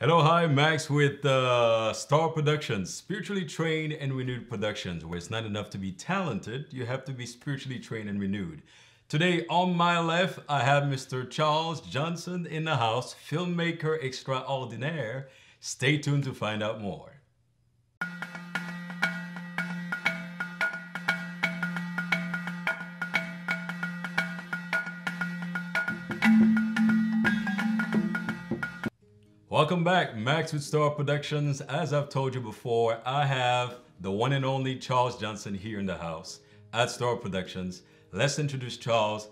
Hello, hi, Max with S.T.A.R Productions, spiritually trained and renewed productions, where it's not enough to be talented, you have to be spiritually trained and renewed. Today, on my left, I have Mr. Charles Johnson in the house, filmmaker extraordinaire. Stay tuned to find out more. Welcome back, Max with S.T.A.R Productions. As I've told you before, I have the one and only Charles Johnson here in the house at S.T.A.R Productions. Let's introduce Charles.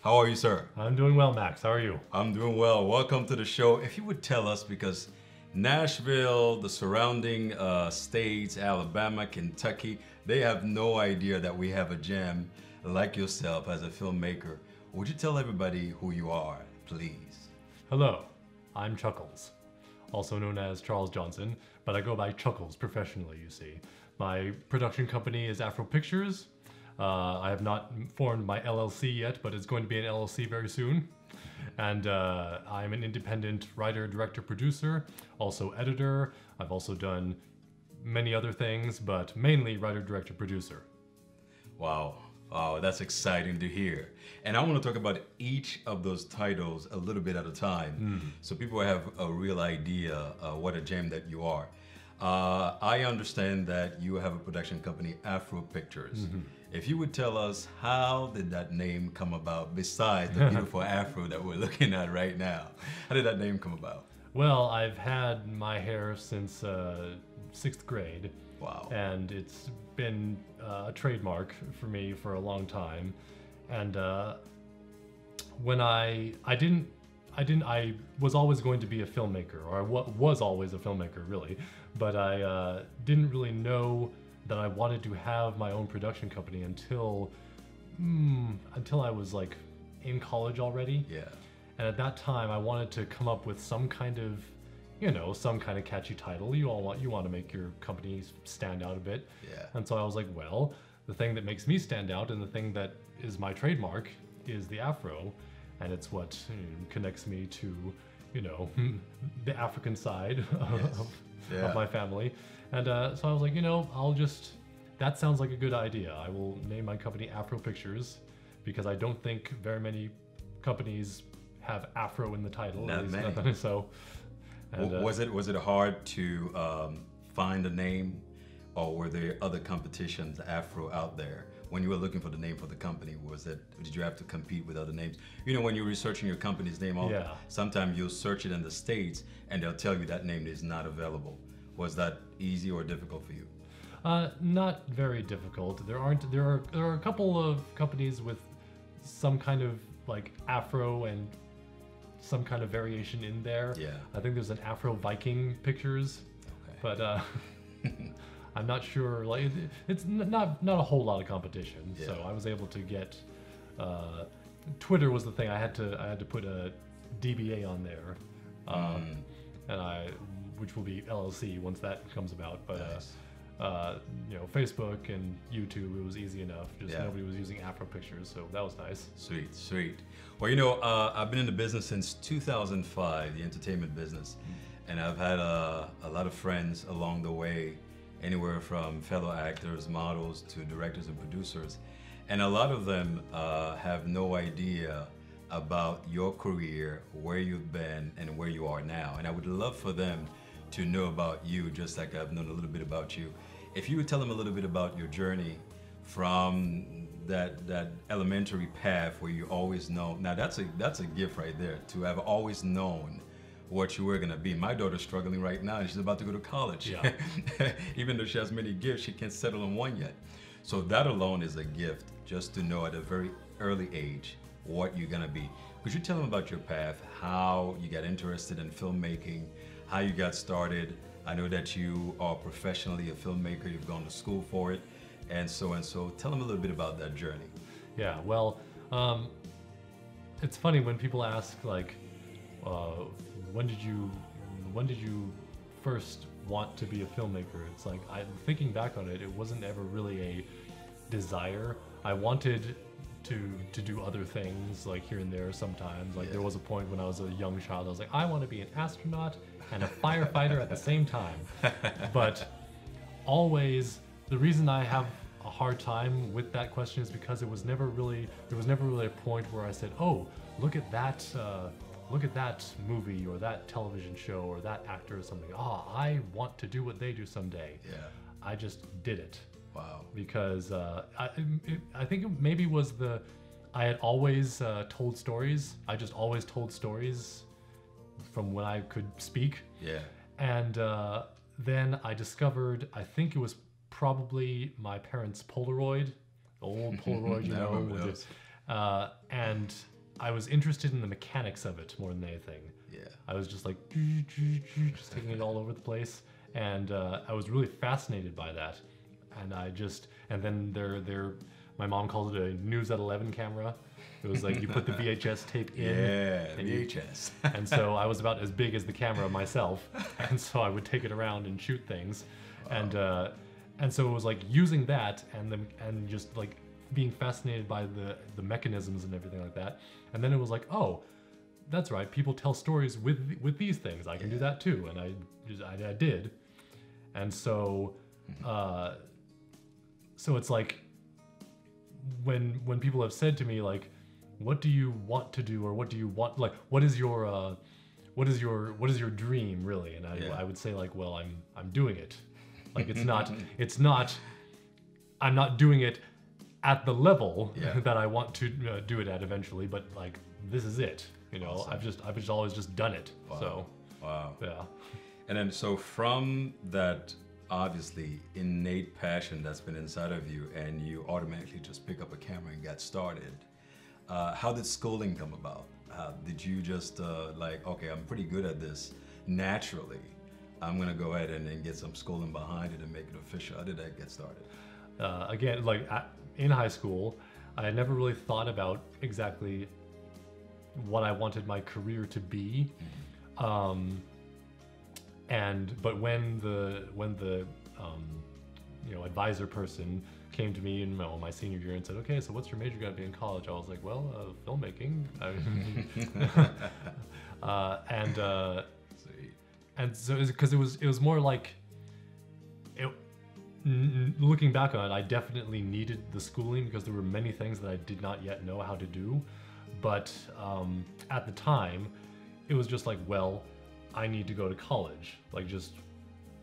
How are you, sir? I'm doing well, Max. How are you? I'm doing well. Welcome to the show. If you would tell us, because Nashville, the surrounding states, Alabama, Kentucky, they have no idea that we have a gem like yourself as a filmmaker. Would you tell everybody who you are, please? Hello, I'm Chuckles, also known as Charles Johnson, but I go by Chuckles professionally, you see. My production company is Afro Pictures. I have not formed my LLC yet, but it's going to be an LLC very soon. And I'm an independent writer, director, producer, also editor. I've also done many other things, but mainly writer, director, producer. Wow. Oh, that's exciting to hear. And I want to talk about each of those titles a little bit at a time, so people have a real idea what a gem that you are. I understand that you have a production company, Afro Pictures. If you would tell us, how did that name come about, besides the beautiful afro that we're looking at right now? How did that name come about? Well, I've had my hair since 6th grade. Wow. And it's been a trademark for me for a long time. And when I was always going to be a filmmaker, or I was always a filmmaker really, but I didn't really know that I wanted to have my own production company until I was like in college already. Yeah. And at that time, I wanted to come up with some kind of, some kind of catchy title. You want to make your company stand out a bit. Yeah. And so I was like, well, the thing that makes me stand out and the thing that is my trademark is the afro, and it's what connects me to, the African side of my family. And so I was like, that sounds like a good idea. I will name my company Afro Pictures, because I don't think very many companies have Afro in the title. Not many. So. And, was it hard to find a name, or were there other competitions, Afro, out there when you were looking for the name for the company? Did you have to compete with other names? When you're researching your company's name, sometimes you'll search it in the States and they'll tell you that name is not available. Was that easy or difficult for you? Not very difficult. There are a couple of companies with some kind of like Afro and some kind of variation in there. Yeah. I think there's an Afro Viking Pictures, but I'm not sure. Like it's not a whole lot of competition. Yeah. So I was able to get. Twitter was the thing. I had to put a DBA on there, and which will be LLC once that comes about. But nice. Facebook and YouTube, it was easy enough. Nobody was using Afro Pictures, so that was nice. Sweet, sweet. Well, I've been in the business since 2005, the entertainment business, and I've had a lot of friends along the way, anywhere from fellow actors, models, to directors and producers, and a lot of them have no idea about your career, where you've been, and where you are now. And I would love for them to know about you, just like I've known a little bit about you. If you would tell them a little bit about your journey from that elementary path where you always know. Now that's a gift right there, to have always known what you were gonna be. My daughter's struggling right now, and she's about to go to college. Yeah. Even though she has many gifts, she can't settle on one yet. So that alone is a gift, just to know at a very early age what you're gonna be. Could you tell them about your path, how you got interested in filmmaking, how you got started? I know that you are professionally a filmmaker, you've gone to school for it, and so. Tell them a little bit about that journey. Yeah, well, it's funny when people ask like, when did you first want to be a filmmaker? It's like, thinking back on it, it wasn't ever really a desire. I wanted to do other things like here and there sometimes. Like there was a point when I was a young child, I was like, I want to be an astronaut and a firefighter at the same time. But always, the reason I have a hard time with that question is because there was never really a point where I said, oh, look at that movie or that television show or that actor or something. Oh, I want to do what they do someday. Yeah. I just did it. Wow. Because I think it maybe was I had always told stories. I just always told stories from when I could speak. Yeah. And then I discovered, I think it was probably my parents' Polaroid, old Polaroid, you know. And I was interested in the mechanics of it more than anything. Yeah. I was just like, just taking it all over the place. And I was really fascinated by that. And then my mom calls it a News at 11 camera. It was like you put the VHS tape in. Yeah, VHS. And so I was about as big as the camera myself. And so I would take it around and shoot things. Wow. And so it was like using that and just like being fascinated by the mechanisms and everything like that. And then it was like, oh, that's right. People tell stories with these things. I can do that too. And I did. And so, so it's like when people have said to me like, what do you want to do, or what do you want, like, what is your dream really? And I would say like, well, I'm doing it. Like it's not I'm not doing it at the level that I want to do it at eventually, but like this is it. You know, awesome. I've just always just done it. Wow. So wow. Yeah. And then so from that obviously innate passion that's been inside of you, and you automatically just pick up a camera and got started. How did schooling come about? Did you just like, okay, I'm pretty good at this naturally, I'm gonna go ahead and then get some schooling behind it and make it official? How did that get started? Again, like in high school, I had never really thought about exactly what I wanted my career to be. But when the advisor person came to me in my senior year and said, okay, so what's your major gonna be in college? I was like, well, filmmaking. And so because it was more like, looking back on it, I definitely needed the schooling because there were many things that I did not yet know how to do. But at the time, it was just like, well, I need to go to college. Like, just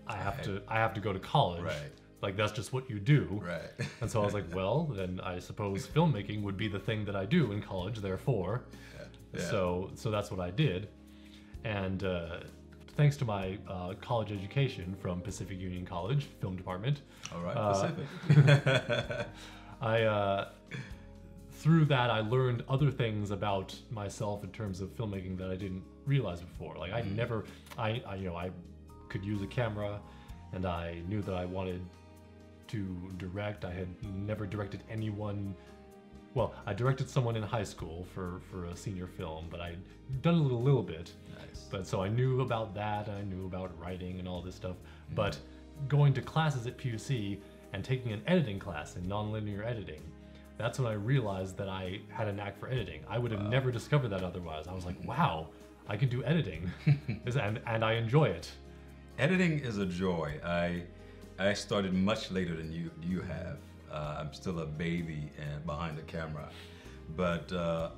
I have to go to college. Right. Like, that's just what you do. Right. And so I was like, well, then I suppose filmmaking would be the thing that I do in college. Therefore, so that's what I did. And thanks to my college education from Pacific Union College Film Department. All right, Pacific. Through that, I learned other things about myself in terms of filmmaking that I didn't realize before. Like I could use a camera, and I knew that I wanted to direct. I had never directed anyone. Well, I directed someone in high school for a senior film, but I'd done a little bit. Nice. But so I knew about that. I knew about writing and all this stuff. But going to classes at PUC and taking an editing class in nonlinear editing, that's when I realized that I had a knack for editing. I would have never discovered that otherwise. I was like, wow, I can do editing, and I enjoy it. Editing is a joy. I started much later than you have. I'm still a baby and behind the camera, but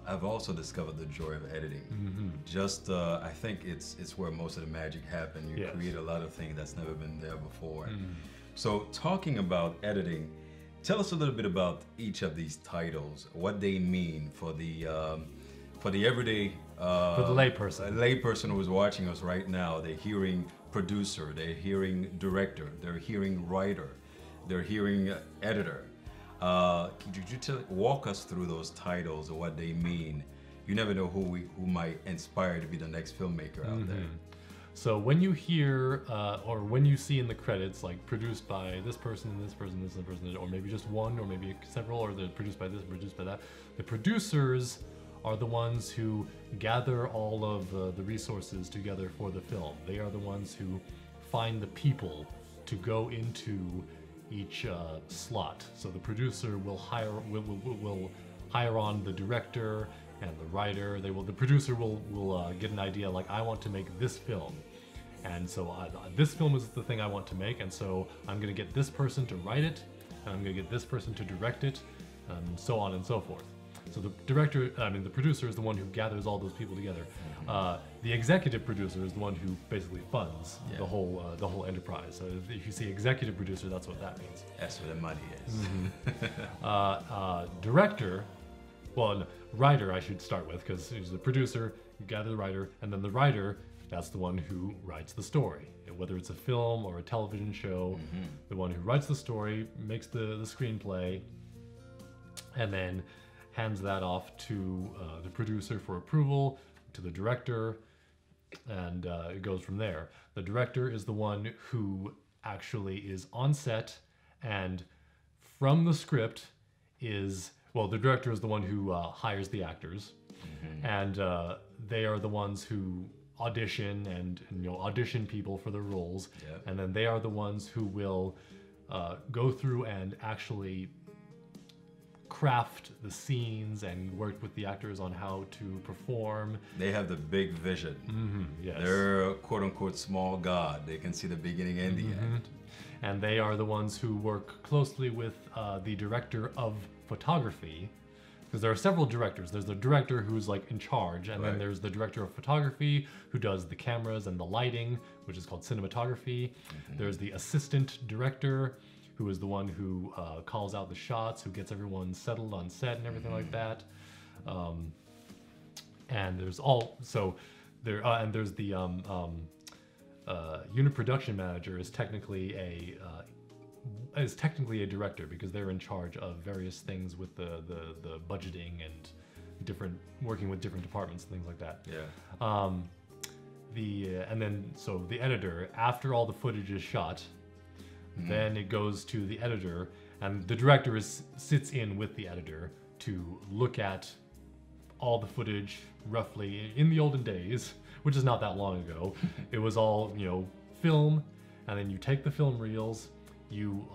I've also discovered the joy of editing. Just I think it's where most of the magic happens. You create a lot of things that's never been there before. So talking about editing, tell us a little bit about each of these titles, what they mean for the everyday for the layperson who is watching us right now. They're hearing producer, they're hearing director, they're hearing writer, they're hearing editor. Could you walk us through those titles or what they mean? You never know who might inspire to be the next filmmaker out there. So when you hear or when you see in the credits, like produced by this person and this person, this person, or maybe just one, or maybe several, or they're produced by this, produced by that, the producers are the ones who gather all of the resources together for the film. They are the ones who find the people to go into each slot. So the producer will hire on the director and the writer. The producer will get an idea like, I want to make this film. And so this film is the thing I want to make, and so I'm going to get this person to write it, and I'm going to get this person to direct it, and so on and so forth. So the producer is the one who gathers all those people together. The executive producer is the one who basically funds the whole enterprise. So if you see executive producer, that's what that means. That's where the money is. Director, well, no, writer I should start with, because he's the producer, you gather the writer, and then the writer, that's the one who writes the story. Whether it's a film or a television show, the one who writes the story, makes the screenplay, and then hands that off to the producer for approval, to the director, and it goes from there. The director is the one who actually is on set, and from the script the director is the one who hires the actors, and they are the ones who audition and audition people for the roles, and then they are the ones who will go through and actually craft the scenes and work with the actors on how to perform. They have the big vision. Yes. They're a quote-unquote small god. They can see the beginning and the end. And they are the ones who work closely with the director of photography, because there are several directors. There's the director who's like in charge, and then there's the director of photography who does the cameras and the lighting, which is called cinematography. There's the assistant director, who is the one who calls out the shots, who gets everyone settled on set and everything like that. And there's there's the unit production manager is technically a director, because they're in charge of various things with the budgeting and working with different departments and things like that. So the editor, after all the footage is shot, then it goes to the editor, and the director sits in with the editor to look at all the footage roughly. In the olden days, which is not that long ago, it was all film, and then you take the film reels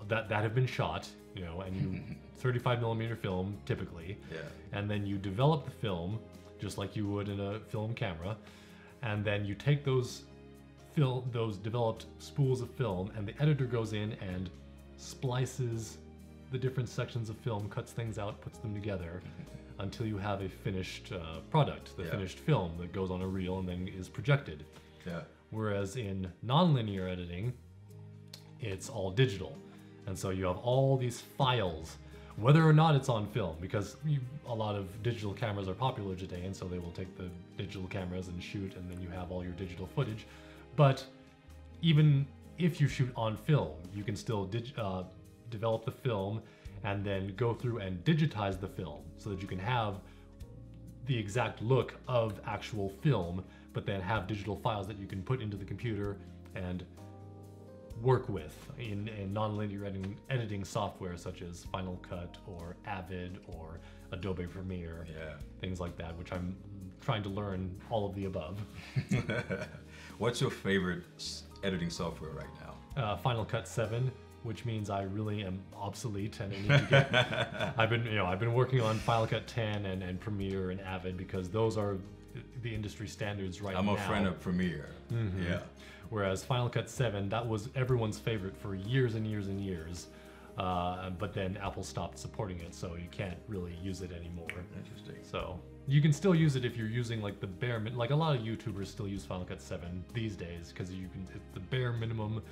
that have been shot, and you 35 millimeter film typically, and then you develop the film just like you would in a film camera, and then you take those developed spools of film, and the editor goes in and splices the different sections of film, cuts things out, puts them together until you have a finished product, the finished film that goes on a reel and then is projected. Whereas in non-linear editing, it's all digital. And so you have all these files, whether or not it's on film, because a lot of digital cameras are popular today, and so they will take the digital cameras and shoot, and then you have all your digital footage. But even if you shoot on film, you can still develop the film and then go through and digitize the film so that you can have the exact look of actual film, but then have digital files that you can put into the computer and work with in non-linear editing software such as Final Cut or Avid or Adobe Premiere, things like that, which I'm trying to learn all of the above. What's your favorite editing software right now? Final Cut 7, which means I really am obsolete and I need to get. I've been working on Final Cut 10 and Premiere and Avid, because those are the industry standards right now. I'm a friend of Premiere. Whereas Final Cut 7, that was everyone's favorite for years and years and years. But then Apple stopped supporting it, so you can't really use it anymore. Interesting. So you can still use it if you're using like the bare like a lot of YouTubers still use Final Cut 7 these days, because it's the bare minimum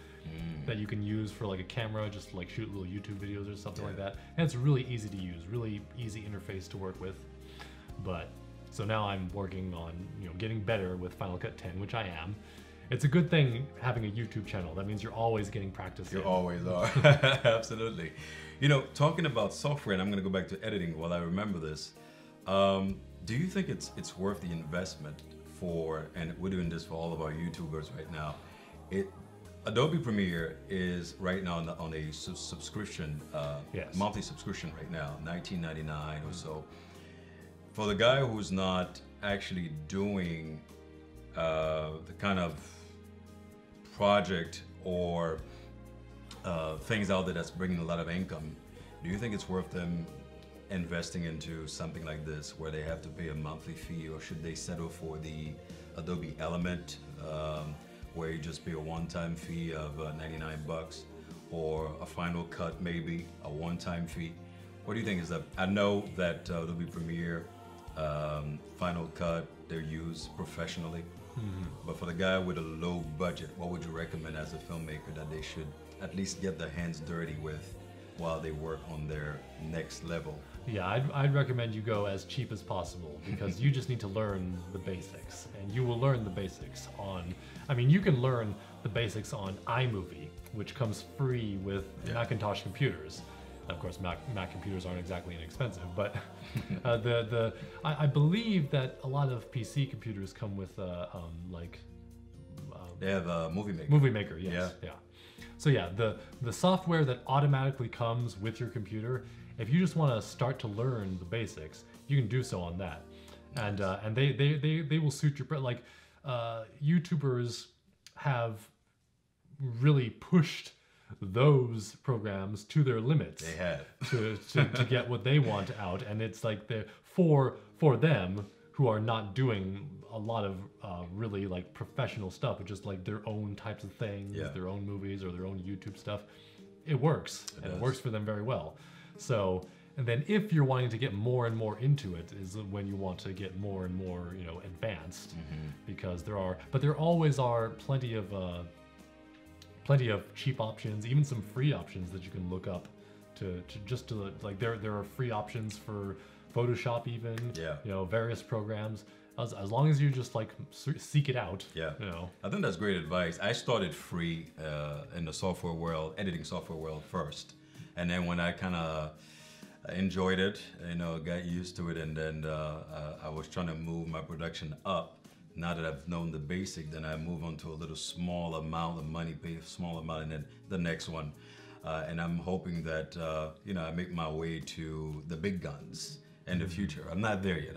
that you can use for like a camera, just like shoot little YouTube videos or something like that. And it's really easy to use, really easy interface to work with. But so now I'm working on getting better with Final Cut 10, which I am. It's a good thing having a YouTube channel. That means you're always getting practice. You always are. Absolutely. Talking about software, and I'm going to go back to editing while I remember this. Do you think it's worth the investment for, and we're doing this for all of our YouTubers right now, Adobe Premiere is right now on a subscription, monthly subscription right now, $19.99 or so. For the guy who's not actually doing the kind of project or things out there that's bringing a lot of income, do you think it's worth them investing into something like this where they have to pay a monthly fee, or should they settle for the Adobe Element, where you just pay a one-time fee of 99 bucks, or a Final Cut, maybe a one-time fee? What do you think is that? I know that Adobe Premiere, Final Cut, they're used professionally. But for the guy with a low budget, what would you recommend as a filmmaker that they should at least get their hands dirty with while they work on their next level? Yeah, I'd recommend you go as cheap as possible, because you just need to learn the basics, and you will learn the basics on, I mean, you can learn the basics on iMovie, which comes free with Macintosh computers. Of course, Mac computers aren't exactly inexpensive, but I believe that a lot of PC computers come with they have a Movie Maker. Movie Maker, yes, yeah. So yeah, the software that automatically comes with your computer, if you just want to start to learn the basics, you can do so on that, and they will suit your YouTubers have really pushed those programs to their limits. They have to get what they want out, and it's like they're for them who are not doing a lot of really like professional stuff, but just like their own types of things, their own movies or their own YouTube stuff. It works, and it works for them very well. So, and then if you're wanting to get more and more into it, is when you want to get more and more, you know, advanced, because there always are plenty of cheap options, even some free options that you can look up to like there are free options for Photoshop, even, you know, various programs, as long as you just like seek it out. You know, I think that's great advice. I started free in the software world, editing software world first, and then when I kind of enjoyed it, you know, got used to it, and then I was trying to move my production up. Now that I've known the basic, then I move on to a little small amount of money, pay a small amount, and then the next one. And I'm hoping that, you know, I make my way to the big guns in the future. I'm not there yet.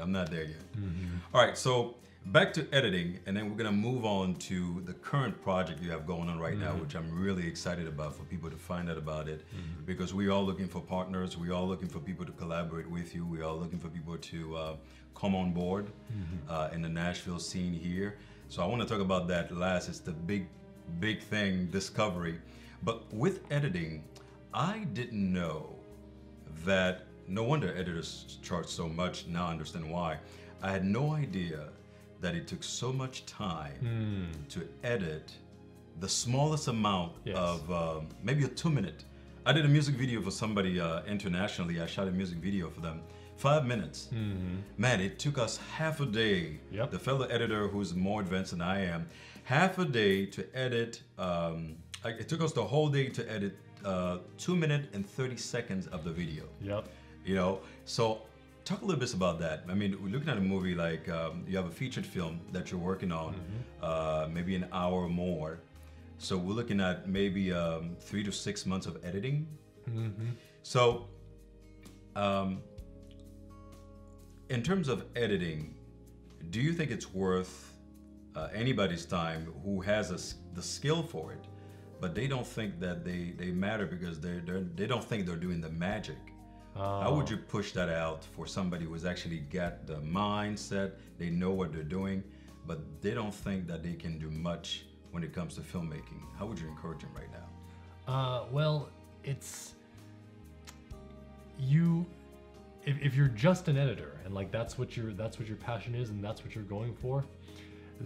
All right, so back to editing, and then we're gonna move on to the current project you have going on right now, which I'm really excited about for people to find out about it, because we're all looking for partners, we're all looking for people to collaborate with you, we're all looking for people to come on board in the Nashville scene here. So I want to talk about that last. It's the big thing, discovery. But with editing, I didn't know that, no wonder editors charge so much, now I understand why. I had no idea that it took so much time to edit the smallest amount of maybe a 2-minute. I did a music video for somebody internationally. I shot a music video for them. 5 minutes. Man, it took us half a day. The fellow editor, who's more advanced than I am, half a day to edit. It took us the whole day to edit 2 minutes and 30 seconds of the video. You know, so talk a little bit about that. I mean, we're looking at a movie like you have a featured film that you're working on, maybe an hour or more. So we're looking at maybe 3 to 6 months of editing. So, in terms of editing, do you think it's worth anybody's time who has the skill for it, but they don't think that they matter because they don't think they're doing the magic? How would you push that out for somebody who's actually got the mindset, they know what they're doing, but they don't think that they can do much when it comes to filmmaking? How would you encourage them right now? Well, it's you. If you're just an editor and like that's what your passion is and that's what you're going for,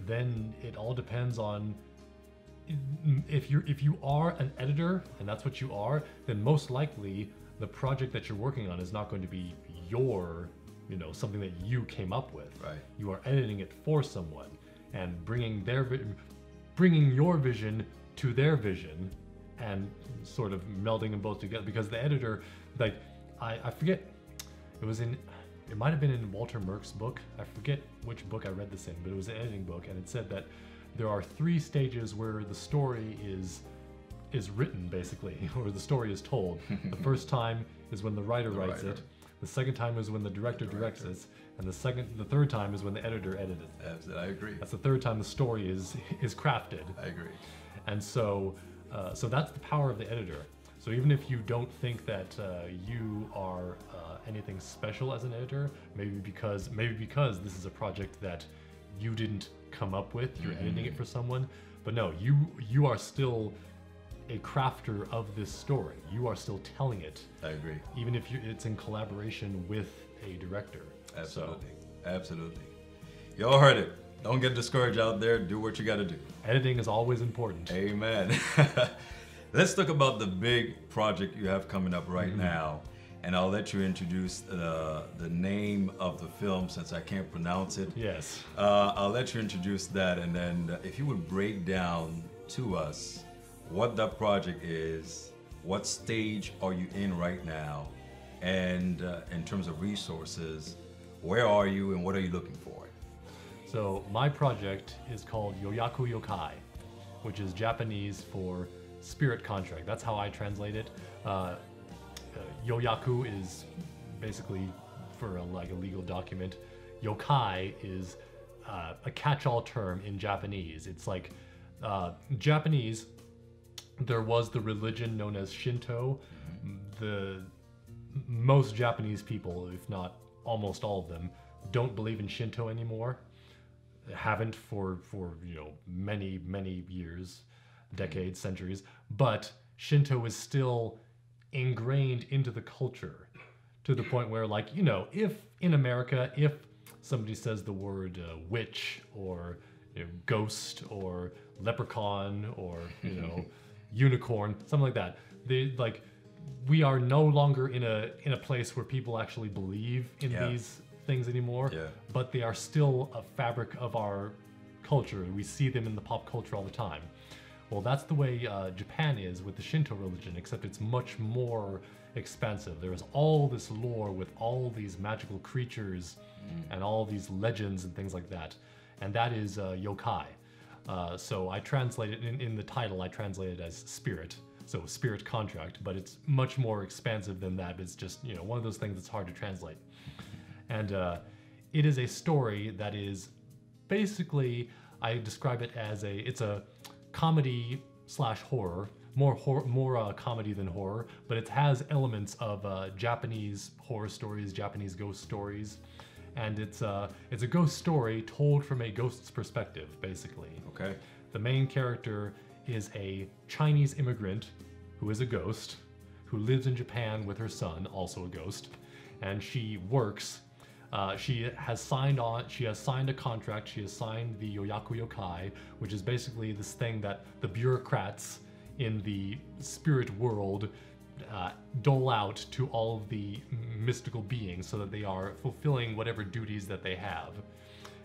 then it all depends on if you are an editor and that's what you are, then most likely the project that you're working on is not going to be your, you know, something that you came up with. You are editing it for someone and bringing your vision to their vision and sort of melding them both together. Because the editor, like, I forget. It might have been in Walter Merck's book. I forget which book I read this in, but it was an editing book, and it said that there are 3 stages where the story is written, basically, or the story is told. The first time is when the writer writes it. The second time is when the director directs it, and the third time is when the editor edited it. I agree. That's the third time the story is crafted. I agree. And so that's the power of the editor. So even if you don't think that you are anything special as an editor, maybe because this is a project that you didn't come up with, you're editing it for someone, but no, you are still a crafter of this story. You are still telling it. I agree. Even if it's in collaboration with a director. Absolutely. Absolutely. You all heard it. Don't get discouraged out there. Do what you got to do. Editing is always important. Amen. Let's talk about the big project you have coming up right now. And I'll let you introduce the name of the film since I can't pronounce it. Yes. I'll let you introduce that, and then if you would break down to us what that project is, what stage are you in right now, and in terms of resources, where are you and what are you looking for? So my project is called Yoyaku Yokai, which is Japanese for spirit contract. That's how I translate it. Yoyaku is basically for a legal document. Yokai is a catch-all term in Japanese. It's like Japanese. There was the religion known as Shinto. The most Japanese people, if not almost all of them, don't believe in Shinto anymore. Haven't for many years, decades, centuries. But Shinto is still ingrained into the culture to the point where, if in America, if somebody says the word witch or ghost or leprechaun or unicorn, something like that, we are no longer in a place where people actually believe in these things anymore, but they are still a fabric of our culture. We see them in the pop culture all the time. Well, that's the way Japan is with the Shinto religion, except it's much more expansive. There is all this lore with all these magical creatures and all these legends and things like that. And that is yokai. So I translate it, in the title, I translate it as spirit. So spirit contract, but it's much more expansive than that. It's just, one of those things that's hard to translate. And it is a story that is basically, I describe it as it's a comedy / horror, more comedy than horror, but it has elements of Japanese horror stories, Japanese ghost stories, and it's a ghost story told from a ghost's perspective, basically. Okay. The main character is a Chinese immigrant who is a ghost, who lives in Japan with her son, also a ghost, and she works. She has signed a contract. She has signed the Yoyaku Yokai, which is basically this thing that the bureaucrats in the spirit world dole out to all of the mystical beings so that they are fulfilling whatever duties that they have.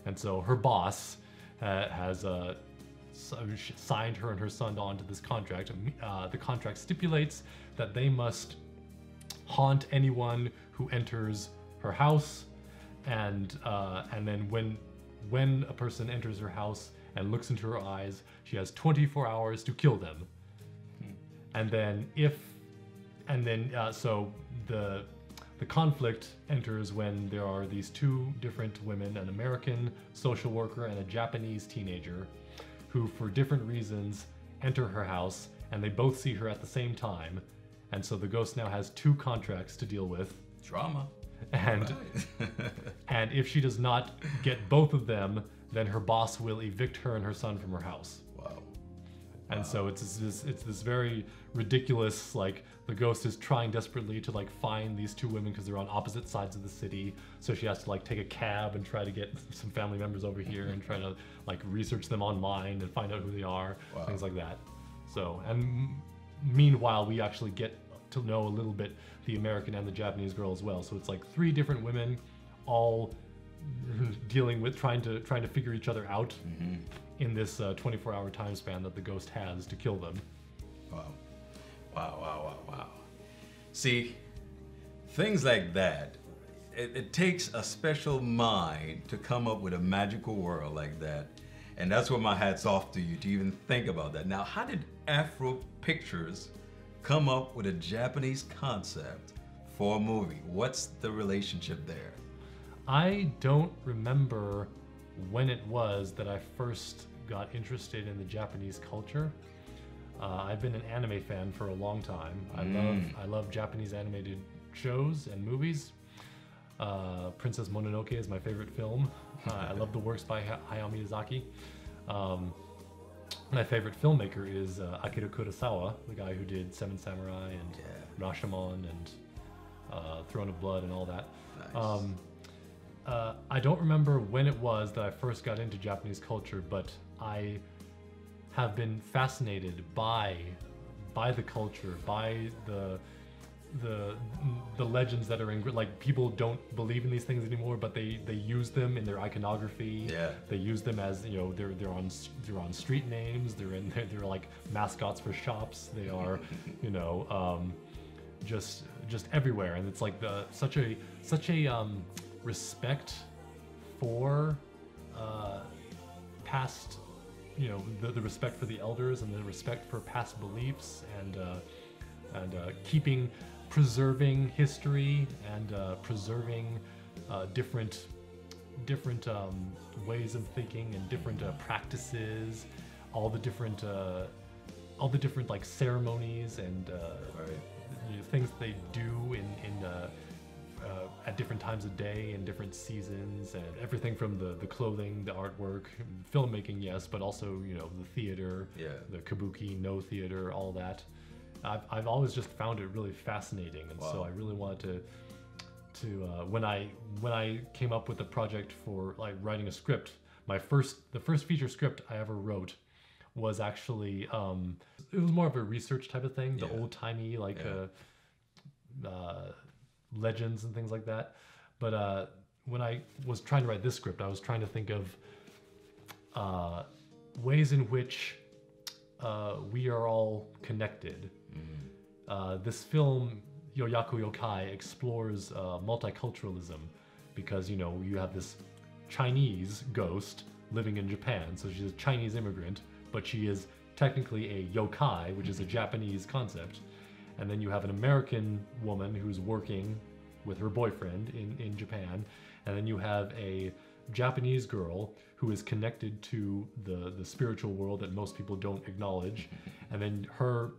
And so her boss has signed her and her son onto this contract. The contract stipulates that they must haunt anyone who enters her house, and then when a person enters her house and looks into her eyes, she has 24 hours to kill them. And then so the conflict enters when there are these two different women, an American social worker and a Japanese teenager, who for different reasons enter her house, and they both see her at the same time. And so the ghost now has two contracts to deal with. Drama. And and if she does not get both of them, then her boss will evict her and her son from her house. Wow. And so it's this very ridiculous, the ghost is trying desperately to find these two women because they're on opposite sides of the city. So she has to take a cab and try to get some family members over here and try to research them online and find out who they are, things like that. So, and meanwhile, we actually get to know a little bit the American and the Japanese girl as well. So it's three different women, all dealing with trying to figure each other out in this 24-hour time span that the ghost has to kill them. Wow. See, things like that, it takes a special mind to come up with a magical world like that. And that's where my hat's off to you to even think about that. Now, how did Afro Pictures come up with a Japanese concept for a movie? What's the relationship there? I don't remember when it was that I first got interested in the Japanese culture. I've been an anime fan for a long time. I love Japanese animated shows and movies. Princess Mononoke is my favorite film. I love the works by Hayao Miyazaki. My favorite filmmaker is Akira Kurosawa, the guy who did Seven Samurai and Rashomon and Throne of Blood and all that. Nice. I don't remember when it was that I first got into Japanese culture, but I have been fascinated by the culture, by the legends that are in, like, people don't believe in these things anymore, but they use them in their iconography. Yeah. They use them as, you know, they're on street names. They're like mascots for shops. They are, you know, just everywhere. And it's like such a respect for past, you know, the respect for the elders and the respect for past beliefs and preserving history and preserving different ways of thinking and different practices, all the different like ceremonies and you know, things they do in at different times of day and different seasons, and everything from the clothing, the artwork, filmmaking, yes, but also, you know, the theater, the kabuki, no theater, all that. I've always just found it really fascinating, and so I really wanted to when I came up with the project for like writing a script, the first feature script I ever wrote was actually it was more of a research type of thing, the old timey like legends and things like that. But when I was trying to write this script, I was trying to think of ways in which we are all connected. This film, Yoyaku Yokai, explores multiculturalism because, you know, you have this Chinese ghost living in Japan, so she's a Chinese immigrant, but she is technically a yokai, which is a Japanese concept. And then you have an American woman who's working with her boyfriend in Japan. And then you have a Japanese girl who is connected to the spiritual world that most people don't acknowledge. And then her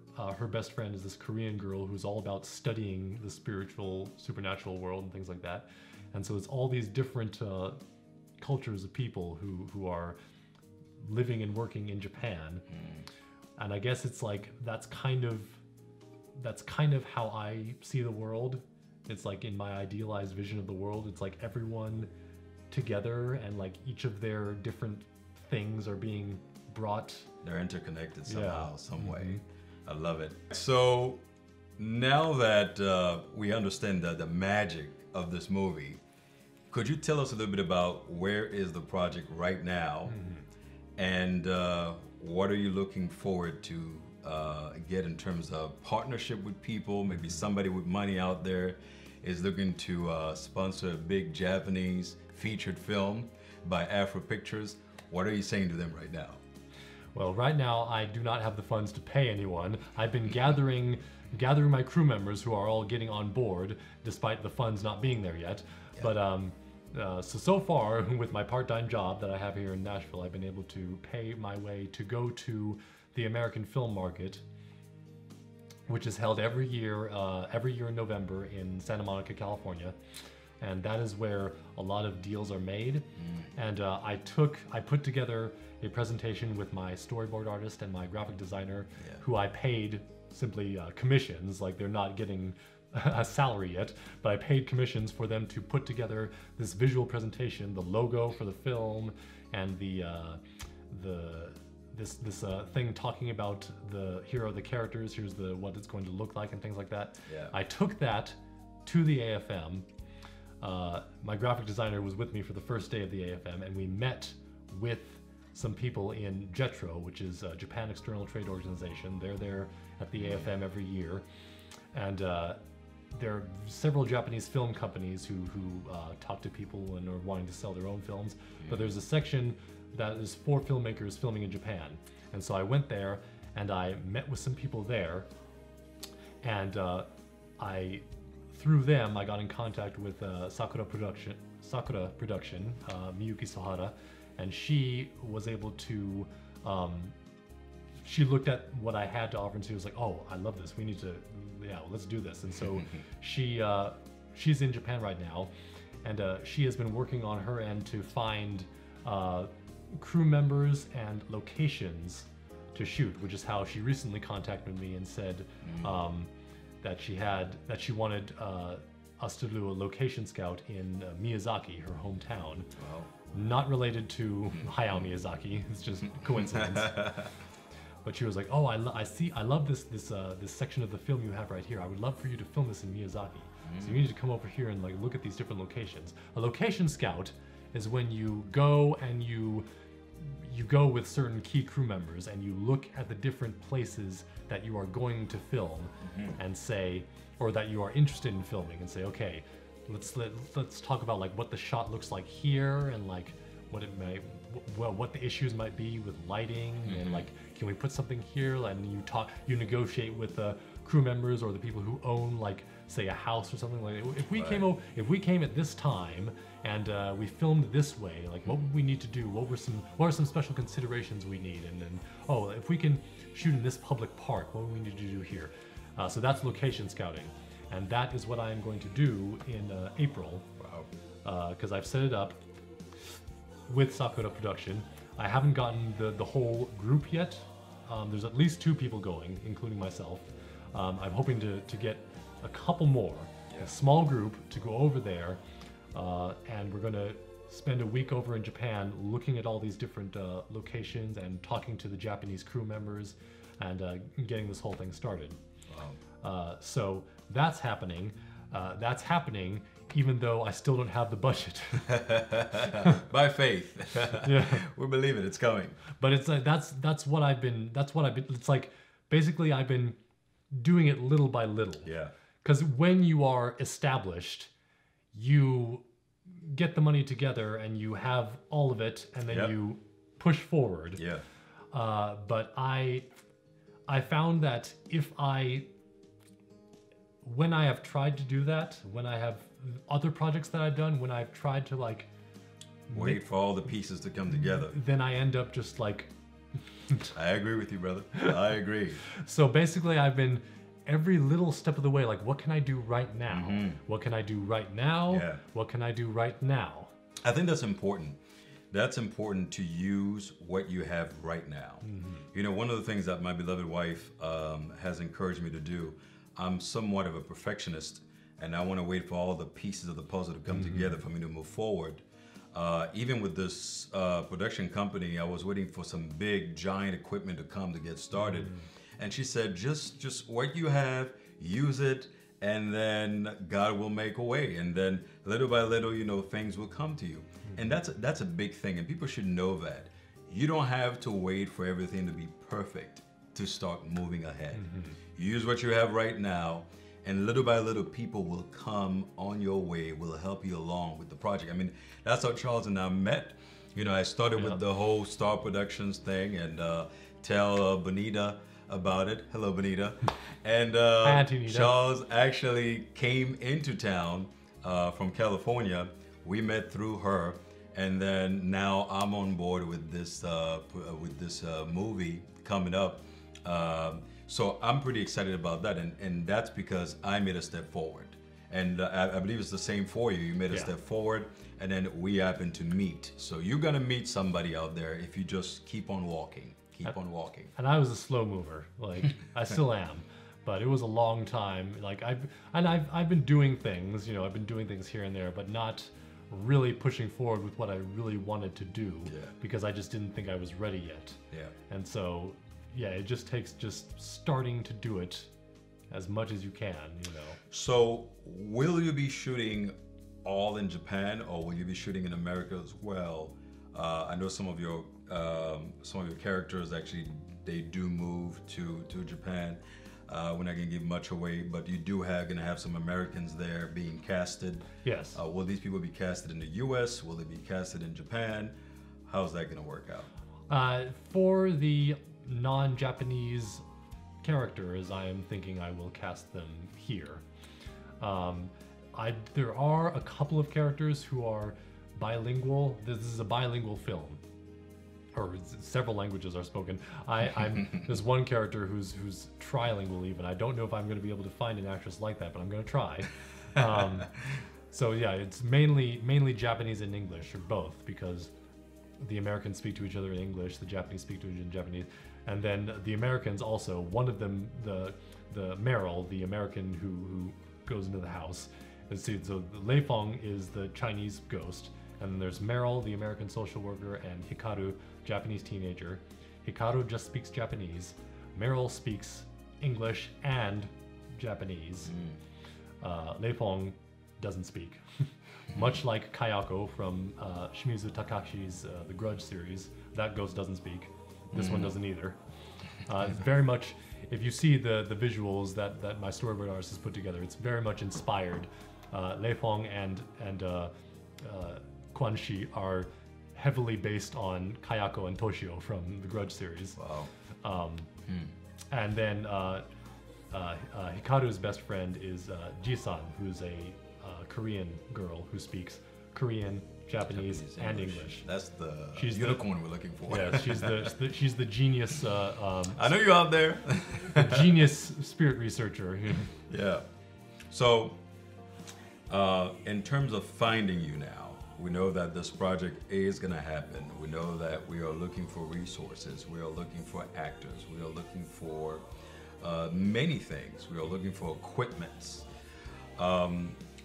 best friend is this Korean girl who's all about studying the spiritual, supernatural world and things like that. And so it's all these different cultures of people who are living and working in Japan. And I guess it's like that's kind of how I see the world. It's like in my idealized vision of the world, it's like everyone together and like each of their different things are being brought. They're interconnected somehow, some way. I love it. So now that we understand the magic of this movie, could you tell us a little bit about where is the project right now, and what are you looking forward to get in terms of partnership with people? Maybe somebody with money out there is looking to sponsor a big Japanese featured film by Afro Pictures. What are you saying to them right now? Well, right now I do not have the funds to pay anyone. I've been gathering my crew members who are all getting on board despite the funds not being there yet. But so far with my part-time job that I have here in Nashville, I've been able to pay my way to go to the American Film Market, which is held every year in November in Santa Monica, California. And that is where a lot of deals are made. And I put together a presentation with my storyboard artist and my graphic designer, who I paid simply commissions, like they're not getting a salary yet, but I paid commissions for them to put together this visual presentation, the logo for the film, and this thing talking about here are the characters, here's what it's going to look like and things like that. I took that to the AFM. My graphic designer was with me for the first day of the AFM, and we met with some people in JETRO, which is Japan External Trade Organization. They're there at the AFM every year, and there are several Japanese film companies who talk to people and are wanting to sell their own films. But there's a section that is for filmmakers filming in Japan, and so I went there and I met with some people there, and through them I got in contact with Sakura Production, Miyuki Sohara, and she was able to she looked at what I had to offer and she was like, oh, I love this. We need to, yeah, let's do this. And so she's in Japan right now, and she has been working on her end to find crew members and locations to shoot, which is how she recently contacted me and said that she wanted us to do a location scout in Miyazaki, her hometown. Wow. Not related to Hayao Miyazaki. It's just coincidence. But she was like, "Oh, I love this section of the film you have right here. I would love for you to film this in Miyazaki. So you need to come over here and like look at these different locations." A location scout is when you go and you go with certain key crew members and you look at the different places that you are going to film and say, or that you are interested in filming, and say, okay, let's talk about like what the shot looks like here, and like what the issues might be with lighting, and like, can we put something here? And you negotiate with the crew members or the people who own, like, say, a house or something like that. If we came at this time and we filmed this way, like, what would we need to do? What are some special considerations we need? And then, oh, if we can shoot in this public park, what do we need to do here? So that's location scouting, and that is what I am going to do in April. Wow. Because I've set it up with Sakura Production. I haven't gotten the whole group yet. There's at least 2 people going, including myself. I'm hoping to get a couple more, a small group, to go over there, and we're going to spend a week over in Japan looking at all these different locations and talking to the Japanese crew members and getting this whole thing started. Wow. So that's happening. Even though I still don't have the budget. By faith. Yeah. We believe it, it's coming. But it's like that's what I've been it's like basically I've been doing it little by little. Yeah. Because when you are established, you get the money together and you have all of it, and then you push forward. Yeah. But I found that when I have tried to do that, when I have other projects that I've done, when I've tried to like wait for all the pieces to come together, then I end up just like I agree with you, brother. I agree. So basically I've been every little step of the way, like, what can I do right now? What can I do right now? Yeah. What can I do right now? I think that's important. That's important, to use what you have right now. You know, one of the things that my beloved wife has encouraged me to do, I'm somewhat of a perfectionist, and I want to wait for all the pieces of the puzzle to come together for me to move forward. Even with this production company, I was waiting for some big, giant equipment to come to get started. And she said, just what you have, use it, and then God will make a way. And then little by little, you know, things will come to you. And that's a big thing, and people should know that. You don't have to wait for everything to be perfect to start moving ahead. Use what you have right now, and little by little, people will come on your way, will help you along with the project. I mean, that's how Charles and I met. You know, I started with the whole S.T.A.R Productions thing, and tell Bonita about it. Hello, Bonita. And Charles actually came into town from California. We met through her, and then now I'm on board with this movie coming up. So I'm pretty excited about that, and that's because I made a step forward. And I believe it's the same for you. You made a step forward, and then we happen to meet. So you're gonna meet somebody out there if you just keep on walking. Keep on walking. And I was a slow mover, like I still am, but it was a long time. Like I've been doing things, you know, I've been doing things here and there, but not really pushing forward with what I really wanted to do, because I just didn't think I was ready yet. Yeah. And so, yeah, it just takes just starting to do it as much as you can, you know. So will you be shooting all in Japan, or will you be shooting in America as well? I know some of your characters actually, they do move to Japan. We're not gonna give much away, but you gonna have some Americans there being casted. Yes. Will these people be casted in the U.S.? Will they be casted in Japan? How's that gonna work out? For the non-Japanese characters, I am thinking I will cast them here. There are a couple of characters who are bilingual. This is a bilingual film. or several languages are spoken. There's one character who's trilingual even. I don't know if I'm going to be able to find an actress like that, but I'm going to try. So yeah, it's mainly Japanese and English, or both, because the Americans speak to each other in English, the Japanese speak to each other in Japanese, and then the Americans also. One of them, the Meryl, the American who goes into the house. So Lei Feng is the Chinese ghost, and then there's Meryl, the American social worker, and Hikaru, Japanese teenager. Hikaru just speaks Japanese. Meryl speaks English and Japanese. Lei Feng doesn't speak. Much like Kayako from Shimizu Takashi's The Grudge series, that ghost doesn't speak. This one doesn't either. It's very much, if you see the visuals that my storyboard artist has put together, it's very much inspired. Lei Feng and Quan Shi are heavily based on Kayako and Toshio from the Grudge series. Wow. And then Hikaru's best friend is Ji-san, who's a Korean girl who speaks Korean, Japanese and English. That's the She's unicorn we're looking for. Yeah, she's the genius. I know you're out there. The genius spirit researcher. Yeah. So, in terms of finding you now, we know that this project is going to happen. We know that we are looking for resources. We are looking for actors. We are looking for many things. We are looking for equipments.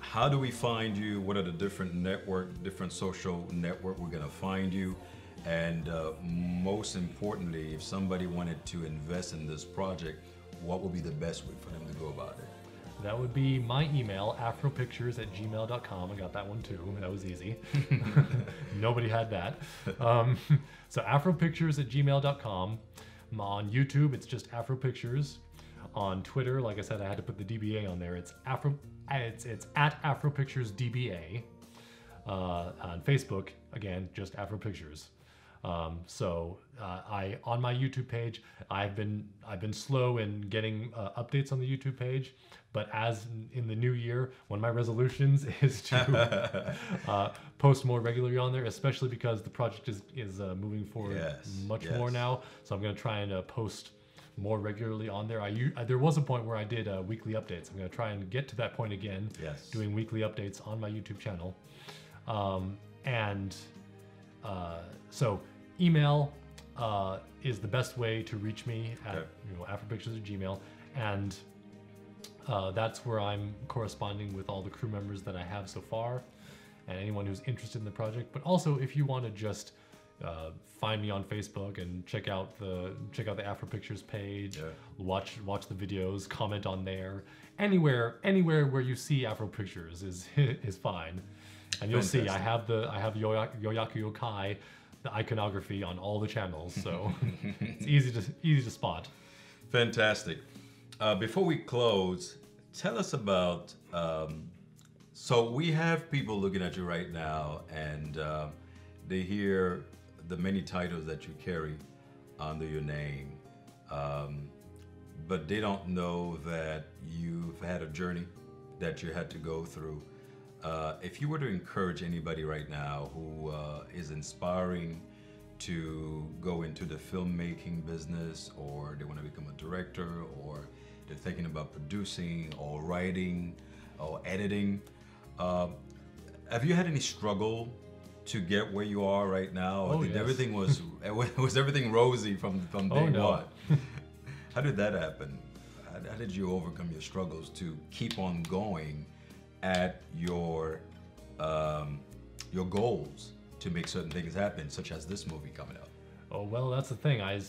How do we find you? What are the different social network we're going to find you? And most importantly, if somebody wanted to invest in this project, what would be the best way for them to go about it? That would be my email, afropictures@gmail.com. I got that one too. That was easy. Nobody had that. So afropictures@gmail.com. On YouTube, it's just Afropictures. On Twitter, like I said, I had to put the DBA on there. It's at AfroPicturesDBA. On Facebook, again, just Afropictures. On my YouTube page, I've been slow in getting updates on the YouTube page, but as in the new year, one of my resolutions is to post more regularly on there, especially because the project is moving forward much more now. So I'm going to try and post more regularly on there. There was a point where I did weekly updates. I'm going to try and get to that point again, doing weekly updates on my YouTube channel. So email is the best way to reach me at afropictures@gmail, and that's where I'm corresponding with all the crew members that I have so far, and anyone who's interested in the project. But also, if you want to just find me on Facebook and check out the Afropictures page, watch the videos, comment on there. Anywhere where you see Afropictures is fine. And you'll see I have Yoyaku Yokai, the iconography on all the channels, so it's easy to spot. Fantastic. Before we close, tell us about. So we have people looking at you right now, and they hear the many titles that you carry under your name, but they don't know that you've had a journey that you had to go through. If you were to encourage anybody right now who is inspiring to go into the filmmaking business, or they want to become a director, or they're thinking about producing or writing or editing, have you had any struggle to get where you are right now? Or everything was everything rosy from day one? How did that happen? How did you overcome your struggles to keep on going at your goals to make certain things happen, such as this movie coming out? Oh well, that's the thing. I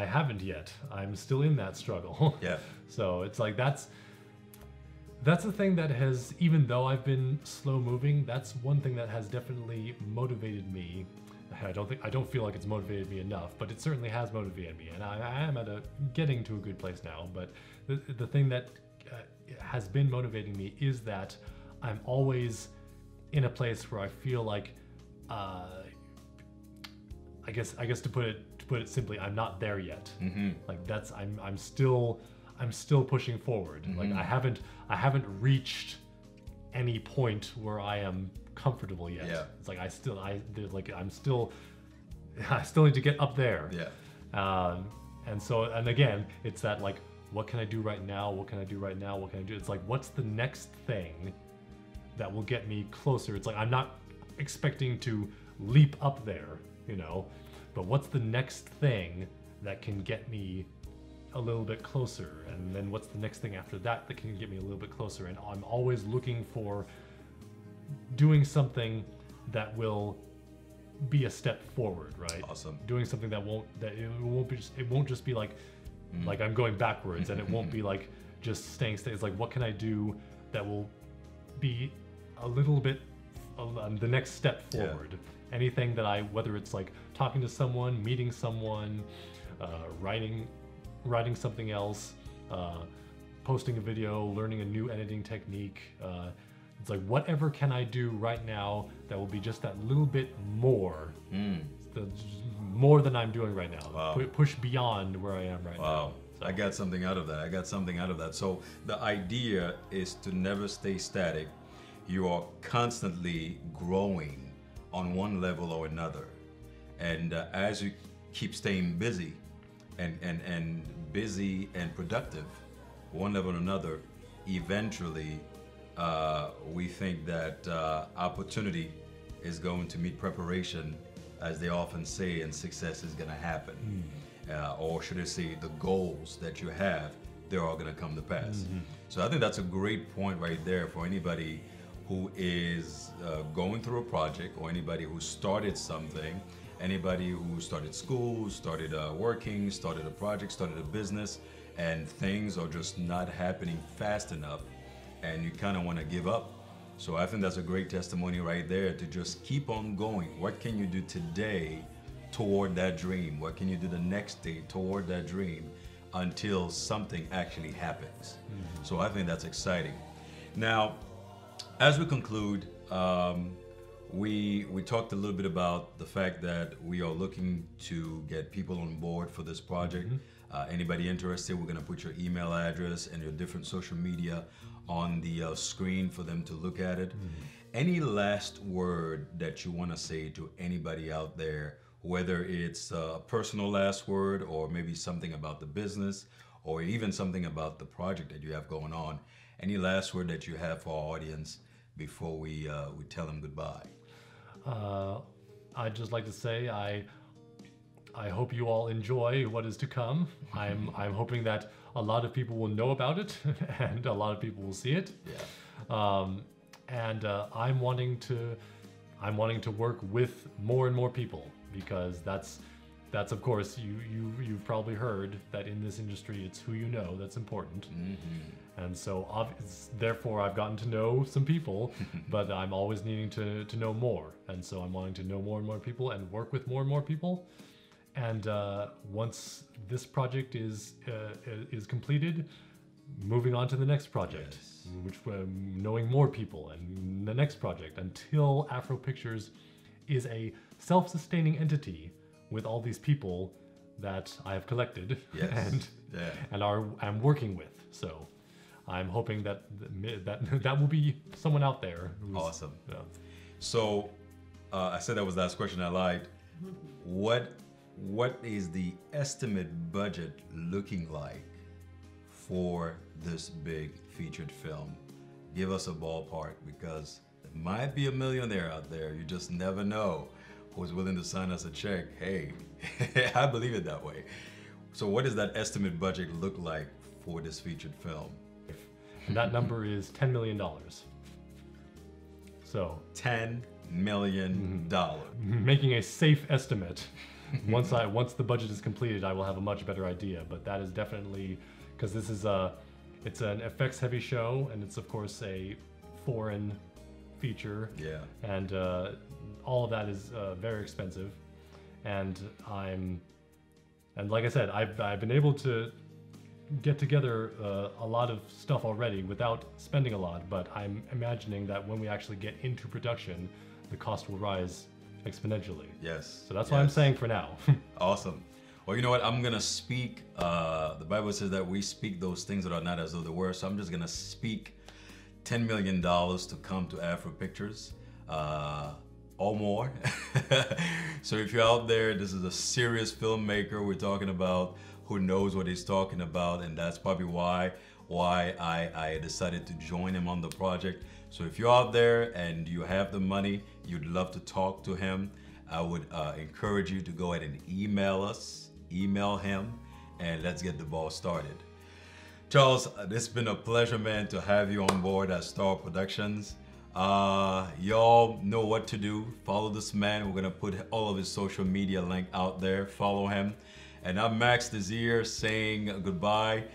haven't yet. I'm still in that struggle. Yeah. So it's like that's the thing that has, even though I've been slow moving, that's one thing that has definitely motivated me. I don't feel like it's motivated me enough, but it certainly has motivated me, and I am getting to a good place now. But the thing that has been motivating me is that I'm always in a place where I feel like, I guess to put it simply, I'm not there yet. Mm-hmm. Like I'm still pushing forward. Mm-hmm. Like I haven't reached any point where I am comfortable yet. Yeah. It's like I'm still I still need to get up there. Yeah. And so, and again, it's that like, what can I do right now? What can I do right now? What can I do? It's like, what's the next thing that will get me closer? It's like, I'm not expecting to leap up there, you know, but what's the next thing that can get me a little bit closer? And then what's the next thing after that that can get me a little bit closer? And I'm always looking for doing something that will be a step forward, right? Awesome. Doing something that it won't just be like I'm going backwards, and it won't be like just staying. It's like, what can I do that will be a little bit the next step forward? Anything that whether it's like talking to someone, meeting someone, writing something else, posting a video, learning a new editing technique. It's like, whatever can I do right now that will be just that little bit more, more than I'm doing right now. Wow. Push beyond where I am right now. Wow. I got something out of that. So the idea is to never stay static. You are constantly growing on one level or another. And as you keep staying busy and busy and productive, one level or another, eventually we think that opportunity is going to meet preparation, as they often say, and success is going to happen. Or should I say, the goals that you have, they're all going to come to pass. So I think that's a great point right there for anybody who is going through a project, or anybody who started something, anybody who started school, started working, started a project, started a business, and things are just not happening fast enough, and you kind of want to give up. So I think that's a great testimony right there, to just keep on going. What can you do today toward that dream? What can you do the next day toward that dream until something actually happens? So I think that's exciting. Now, as we conclude, we talked a little bit about the fact that we are looking to get people on board for this project. Anybody interested, we're going to put your email address and your different social media on the screen for them to look at it. Any last word that you want to say to anybody out there, whether it's a personal last word, or maybe something about the business, or even something about the project that you have going on? Any last word that you have for our audience before we tell them goodbye? I'd just like to say I hope you all enjoy what is to come. I'm hoping that a lot of people will know about it and a lot of people will see it. And I'm wanting to work with more and more people, because that's of course, you've probably heard that in this industry it's who you know that's important. And so therefore I've gotten to know some people, but I'm always needing to know more. And so I'm wanting to know more and more people and work with more and more people. And once this project is completed, moving on to the next project, which knowing more people, and the next project, until Afro Pictures is a self-sustaining entity with all these people that I have collected and I'm working with. So I'm hoping that will be someone out there. Awesome. So I said that was the last question I liked. What is the estimate budget looking like for this big featured film? Give us a ballpark, because there might be a millionaire out there. You just never know who's willing to sign us a check. Hey, I believe it that way. So what does that estimate budget look like for this featured film? And that number is $10 million. So $10 million. Making a safe estimate. Once the budget is completed, I will have a much better idea. But that is definitely, because this is it's an effects heavy show, and it's of course a foreign feature. And all of that is very expensive. And like I said, I've been able to get together a lot of stuff already without spending a lot. But I'm imagining that when we actually get into production, the cost will rise exponentially. So that's what I'm saying for now. Awesome. Well, you know what? I'm going to speak. The Bible says that we speak those things that are not as though they were. So I'm just going to speak $10 million to come to Afro Pictures. or more. So if you're out there, this is a serious filmmaker we're talking about who knows what he's talking about, and that's probably why I decided to join him on the project. So if you're out there and you have the money, you'd love to talk to him, I would encourage you to go ahead and email him, and let's get the ball started. Charles, it's been a pleasure, man, to have you on board at S.T.A.R Productions. Y'all know what to do. Follow this man. We're gonna put all of his social media link out there. Follow him. And I'm Max Desir saying goodbye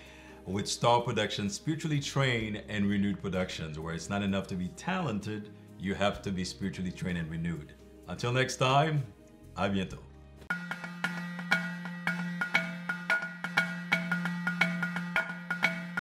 with S.T.A.R Productions, spiritually trained and renewed productions, where it's not enough to be talented, you have to be spiritually trained and renewed. Until next time, a bientôt.